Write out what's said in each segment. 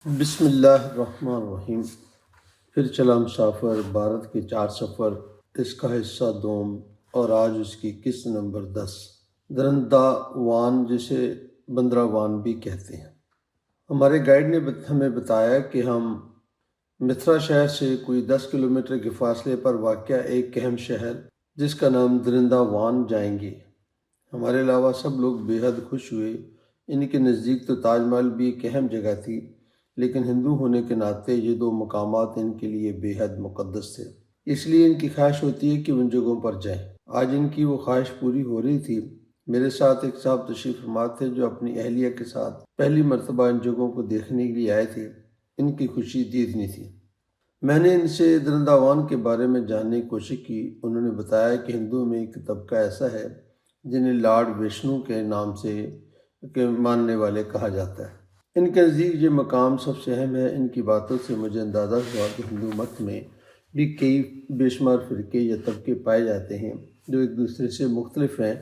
بسم اللہ الرحمن الرحیم۔ پھر چلا مسافر بھارت کے 4 سفر، اس کا حصہ دوم، اور آج اس کی قسط نمبر 10، درندہ وان، جسے بندرا وان بھی کہتے ہیں۔ ہمارے گائیڈ نے ہمیں بتایا کہ ہم متھرا شہر سے کوئی 10 کلومیٹر کے فاصلے پر واقع ایک اہم شہر جس کا نام درندہ وان جائیں گے۔ ہمارے علاوہ سب لوگ بے حد خوش ہوئے۔ ان کے نزدیک تو تاج محل بھی ایک اہم جگہ تھی، لیکن ہندو ہونے کے ناطے یہ دو مقامات ان کے لیے بے حد مقدس تھے، اس لیے ان کی خواہش ہوتی ہے کہ ان جگہوں پر جائیں۔ آج ان کی وہ خواہش پوری ہو رہی تھی۔ میرے ساتھ ایک صاحب تشریف فرما تھے جو اپنی اہلیہ کے ساتھ پہلی مرتبہ ان جگہوں کو دیکھنے کے لیے آئے تھے۔ ان کی خوشی اتنی تھی۔ میں نے ان سے درندہ وان کے بارے میں جاننے کی کوشش کی۔ انہوں نے بتایا کہ ہندو میں ایک طبقہ ایسا ہے جنہیں لارڈ وشنو کے نام سے ماننے والے کہا جاتا ہے۔ ان کے نزدیک یہ مقام سب سے اہم ہے۔ ان کی باتوں سے مجھے اندازہ ہوا کہ ہندو مت میں بھی کئی بے شمار فرقے یا طبقے پائے جاتے ہیں جو ایک دوسرے سے مختلف ہیں،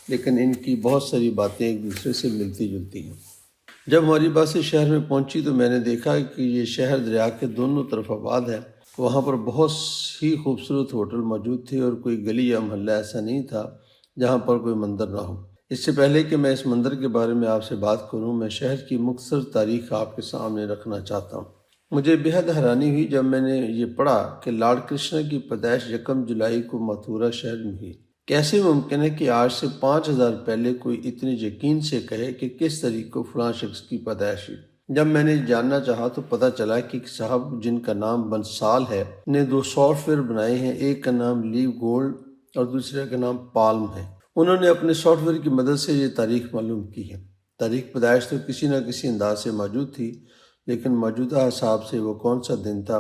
لیکن ان کی بہت ساری باتیں ایک دوسرے سے ملتی جلتی ہیں۔ جب ہماری بس اس شہر میں پہنچی تو میں نے دیکھا کہ یہ شہر دریا کے دونوں طرف آباد ہے۔ وہاں پر بہت ہی خوبصورت ہوٹل موجود تھے اور کوئی گلی یا محلہ ایسا نہیں تھا جہاں پر کوئی مندر نہ ہو۔ اس سے پہلے کہ میں اس مندر کے بارے میں آپ سے بات کروں، میں شہر کی مختصر تاریخ آپ کے سامنے رکھنا چاہتا ہوں۔ مجھے بے حد حیرانی ہوئی جب میں نے یہ پڑھا کہ لارڈ کرشنا کی پیدائش 1 جولائی کو متھورا شہر میں ہوئی۔ کیسے ممکن ہے کہ آج سے 5000 پہلے کوئی اتنے یقین سے کہے کہ کس طریقے کو فلاں شخص کی پیدائش ہوئی؟ جب میں نے جاننا چاہا تو پتہ چلا کہ ایک صاحب جن کا نام بنسال ہے نے 2 سافٹ ویئر بنائے ہیں، ایک کا نام لیو گولڈ اور دوسرے کا نام پالم ہے۔ انہوں نے اپنے سافٹ ویئر کی مدد سے یہ تاریخ معلوم کی ہے۔ تاریخ پیدائش تو کسی نہ کسی انداز سے موجود تھی، لیکن موجودہ حساب سے وہ کون سا دن تھا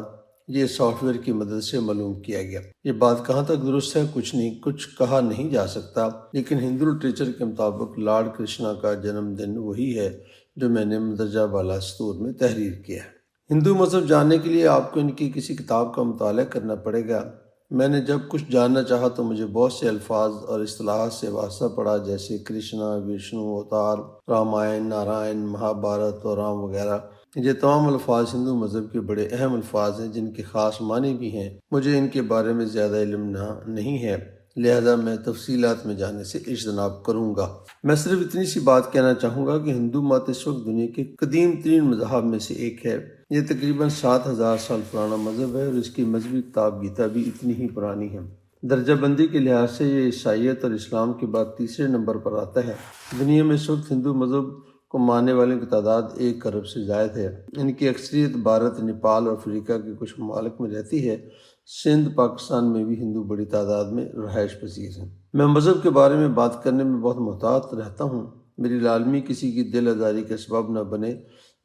یہ سافٹ ویئر کی مدد سے معلوم کیا گیا۔ یہ بات کہاں تک درست ہے کچھ کہا نہیں جا سکتا، لیکن ہندو لٹریچر کے مطابق لارڈ کرشنا کا جنم دن وہی ہے جو میں نے مندرجہ بالا سطور میں تحریر کیا ہے۔ ہندو مذہب جاننے کے لیے آپ کو ان کی کسی کتاب کا مطالعہ کرنا پڑے گا۔ میں نے جب کچھ جاننا چاہا تو مجھے بہت سے الفاظ اور اصطلاحات سے واسطہ پڑا، جیسے کرشنا، وشنو اوتار، رامائن، نارائن، مہابھارت اور رام وغیرہ۔ یہ تمام الفاظ ہندو مذہب کے بڑے اہم الفاظ ہیں جن کے خاص معنی بھی ہیں۔ مجھے ان کے بارے میں زیادہ علم نہیں ہے، لہذا میں تفصیلات میں جانے سے اجتناب کروں گا۔ میں صرف اتنی سی بات کہنا چاہوں گا کہ ہندو مت اس وقت دنیا کے قدیم ترین مذاہب میں سے ایک ہے۔ یہ تقریباً 7000 سال پرانا مذہب ہے اور اس کی مذہبی کتاب گیتا بھی اتنی ہی پرانی ہے۔ درجہ بندی کے لحاظ سے یہ عیسائیت اور اسلام کے بعد تیسرے نمبر پر آتا ہے۔ دنیا میں اس وقت ہندو مذہب کو ماننے والوں کی تعداد 1 ارب سے زائد ہے۔ ان کی اکثریت بھارت، نیپال اور افریقہ کے کچھ ممالک میں رہتی ہے۔ سندھ، پاکستان میں بھی ہندو بڑی تعداد میں رہائش پذیر ہیں۔ میں مذہب کے بارے میں بات کرنے میں بہت محتاط رہتا ہوں۔ میری لالمی کسی کی دل آزاری کا سبب نہ بنے،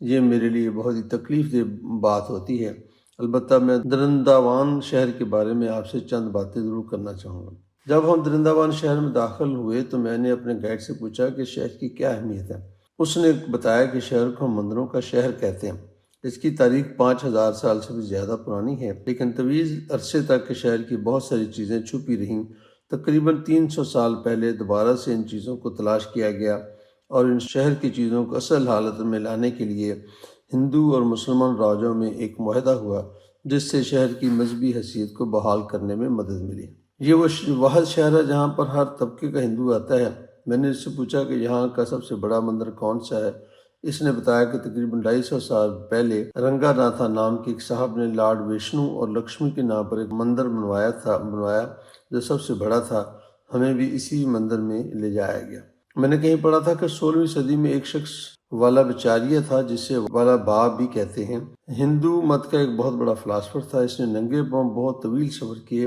یہ میرے لیے بہت ہی تکلیف دہ بات ہوتی ہے۔ البتہ میں درندہ وان شہر کے بارے میں آپ سے چند باتیں ضرور کرنا چاہوں گا۔ جب ہم درندہ وان شہر میں داخل ہوئے تو میں نے اپنے گائیڈ سے پوچھا کہ شہر کی کیا اہمیت ہے۔ اس نے بتایا کہ شہر کو ہم مندروں کا شہر کہتے ہیں۔ اس کی تاریخ 5000 سال سے بھی زیادہ پرانی ہے، لیکن طویل عرصے تک شہر کی بہت ساری چیزیں چھپی رہیں۔ تقریباً 300 سال پہلے دوبارہ سے ان چیزوں کو تلاش کیا گیا اور ان شہر کی چیزوں کو اصل حالت میں لانے کے لیے ہندو اور مسلمان راجوں میں ایک معاہدہ ہوا، جس سے شہر کی مذہبی حیثیت کو بحال کرنے میں مدد ملی۔ یہ وہ واحد شہر ہے جہاں پر ہر طبقے کا ہندو آتا ہے۔ میں نے اس سے پوچھا کہ یہاں کا سب سے بڑا مندر کون سا ہے۔ اس نے بتایا کہ تقریباً 250 سال پہلے رنگا ناتھا نام کے ایک صاحب نے لارڈ وشنو اور لکشمی کے نام پر ایک مندر بنوایا جو سب سے بڑا تھا۔ ہمیں بھی اسی مندر میں لے جایا گیا۔ میں نے کہیں پڑھا تھا کہ 16ویں صدی میں ایک شخص والابھچاریہ تھا جسے والا بھا بھی کہتے ہیں۔ ہندو مت کا ایک بہت بڑا فلاسفر تھا۔ اس نے ننگے پاؤں بہت طویل سفر کیے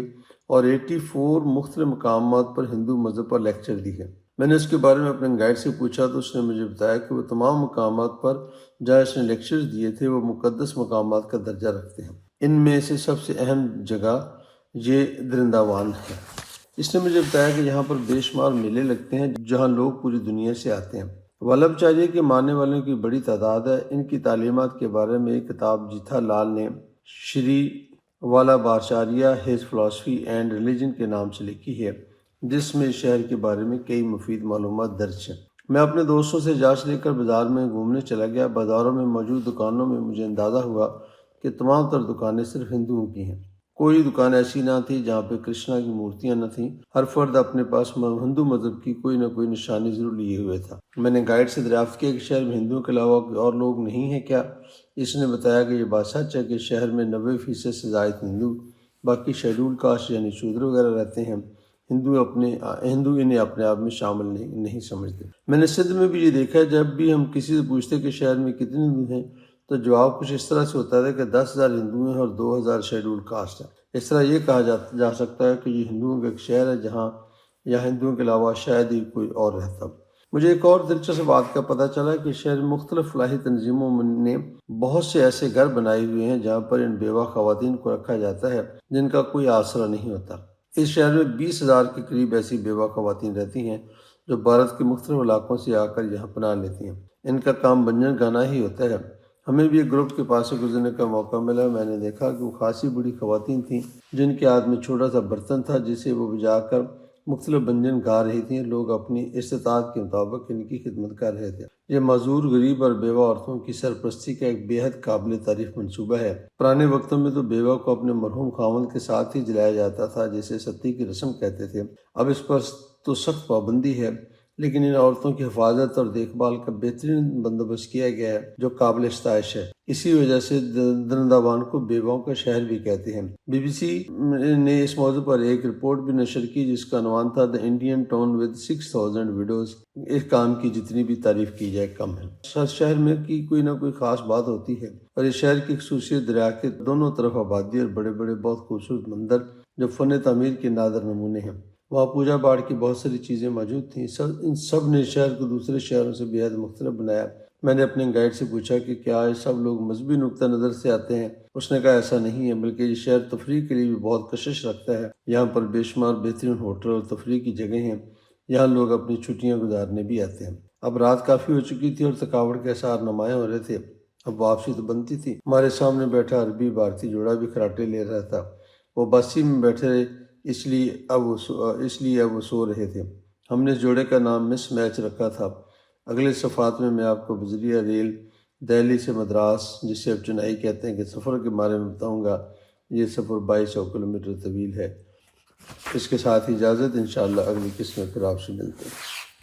اور 84 مختلف مقامات پر ہندو مذہب پر لیکچر دی ہے۔ میں نے اس کے بارے میں اپنے گائیڈ سے پوچھا تو اس نے مجھے بتایا کہ وہ تمام مقامات پر جہاں اس نے لیکچر دیے تھے وہ مقدس مقامات کا درجہ رکھتے ہیں۔ ان میں سے سب سے اہم جگہ یہ درندہ وان ہے۔ اس نے مجھے بتایا کہ یہاں پر بے شمار میلے لگتے ہیں جہاں لوگ پوری دنیا سے آتے ہیں۔ والابھچاریہ کے ماننے والوں کی بڑی تعداد ہے۔ ان کی تعلیمات کے بارے میں ایک کتاب جیتھا لال نے شری والابھچاریہ ہز فلاسفی اینڈ ریلیجن کے نام سے لکھی ہے، جس میں شہر کے بارے میں کئی مفید معلومات درج ہیں۔ میں اپنے دوستوں سے اجازت لے کر بازار میں گھومنے چلا گیا۔ بازاروں میں موجود دکانوں میں مجھے اندازہ ہوا کہ تمام تر دکانیں صرف ہندوؤں کی ہیں۔ کوئی دکان ایسی نہ تھی جہاں پہ کرشنا کی مورتیاں نہ تھیں۔ ہر فرد اپنے پاس ہندو مذہب کی کوئی نہ کوئی نشانی ضرور لیے ہوئے تھا۔ میں نے گائیڈ سے دریافت کیا کہ شہر میں ہندوؤں کے علاوہ کوئی اور لوگ نہیں ہیں کیا؟ اس نے بتایا کہ یہ بات سچ ہے کہ شہر میں 90% سے زائد ہندو، باقی شیڈول کاسٹ یعنی شودر وغیرہ رہتے ہیں۔ ہندو انہیں اپنے آپ میں شامل نہیں سمجھتے۔ میں نے سندھ میں بھی یہ دیکھا ہے، جب بھی ہم کسی سے پوچھتے کہ شہر میں کتنے ہندو ہیں تو جواب کچھ اس طرح سے ہوتا ہے کہ 10,000 ہندو ہیں اور 2,000 شیڈول کاسٹ ہیں۔ اس طرح یہ کہا جا سکتا ہے کہ یہ ہندوؤں کا ایک شہر ہے جہاں یا ہندوؤں کے علاوہ شاید ہی کوئی اور رہتا۔ مجھے ایک اور دلچسپ بات کا پتہ چلا کہ شہر میں مختلف فلاحی تنظیموں نے بہت سے ایسے گھر بنائے ہوئے ہیں جہاں پر ان بیوہ خواتین کو رکھا جاتا ہے جن کا کوئی آسرا نہیں ہوتا۔ اس شہر میں 20,000 کے قریب ایسی بیوہ خواتین رہتی ہیں جو بھارت کے مختلف علاقوں سے آ کر یہاں پناہ لیتی ہیں۔ ان کا کام بنجن گانا ہی ہوتا ہے۔ ہمیں بھی ایک گروپ کے پاس سے گزرنے کا موقع ملا۔ میں نے دیکھا کہ وہ خاصی بڑی خواتین تھیں جن کے ہاتھ میں چھوٹا سا برتن تھا جسے وہ بجا کر مختلف بنجن گا رہی تھیں۔ لوگ اپنی استطاعت کے مطابق ان کی خدمت کر رہے تھے۔ یہ معذور، غریب اور بیوہ عورتوں کی سرپرستی کا ایک بے حد قابل تعریف منصوبہ ہے۔ پرانے وقتوں میں تو بیوہ کو اپنے مرحوم خاوند کے ساتھ ہی جلایا جاتا تھا جسے ستی کی رسم کہتے تھے۔ اب اس پر تو سخت پابندی ہے، لیکن ان عورتوں کی حفاظت اور دیکھ بھال کا بہترین بندوبست کیا گیا ہے جو قابل ستائش ہے۔ اسی وجہ سے درنداوان کو بیواؤں کا شہر بھی کہتے ہیں۔ BBC نے اس موضوع پر ایک رپورٹ بھی نشر کی جس کا عنوان تھا "The Indian Town with 6,000 Widows"۔ اس کام کی جتنی بھی تعریف کی جائے کم ہے۔ ہر شہر میں کی کوئی نہ کوئی خاص بات ہوتی ہے، اور اس شہر کی خصوصیت دریا کے دونوں طرف آبادی اور بڑے بڑے بہت خوبصورت مندر جو فن تعمیر کے نادر نمونے ہیں۔ وہاں پوجا پاٹ کی بہت ساری چیزیں موجود تھیں۔ ان سب نے شہر کو دوسرے شہروں سے بے حد مختلف بنایا۔ میں نے اپنے گائیڈ سے پوچھا کہ کیا یہ سب لوگ مذہبی نقطہ نظر سے آتے ہیں؟ اس نے کہا ایسا نہیں ہے، بلکہ یہ شہر تفریح کے لیے بھی بہت کشش رکھتا ہے۔ یہاں پر بے شمار بہترین ہوٹل اور تفریح کی جگہیں ہیں۔ یہاں لوگ اپنی چھٹیاں گزارنے بھی آتے ہیں۔ اب رات کافی ہو چکی تھی اور تھکاوٹ کے آثار نمایاں ہو رہے تھے۔ اب واپسی تو بنتی تھی۔ ہمارے سامنے بیٹھا عربی بھارتی جوڑا بھی خراٹے لے رہا تھا۔ وہ باسی میں بیٹھے رہے، اس لیے اب وہ سو رہے تھے۔ ہم نے اس جوڑے کا نام مس میچ رکھا تھا۔ اگلے صفحات میں آپ کو بذریعہ ریل دہلی سے مدراس، جسے اب چنائی کہتے ہیں، کہ سفر کے بارے میں بتاؤں گا۔ یہ سفر 2200 کلومیٹر طویل ہے۔ اس کے ساتھ اجازت، انشاءاللہ اگلی قسط میں پھر آپ سے ملتے ہیں۔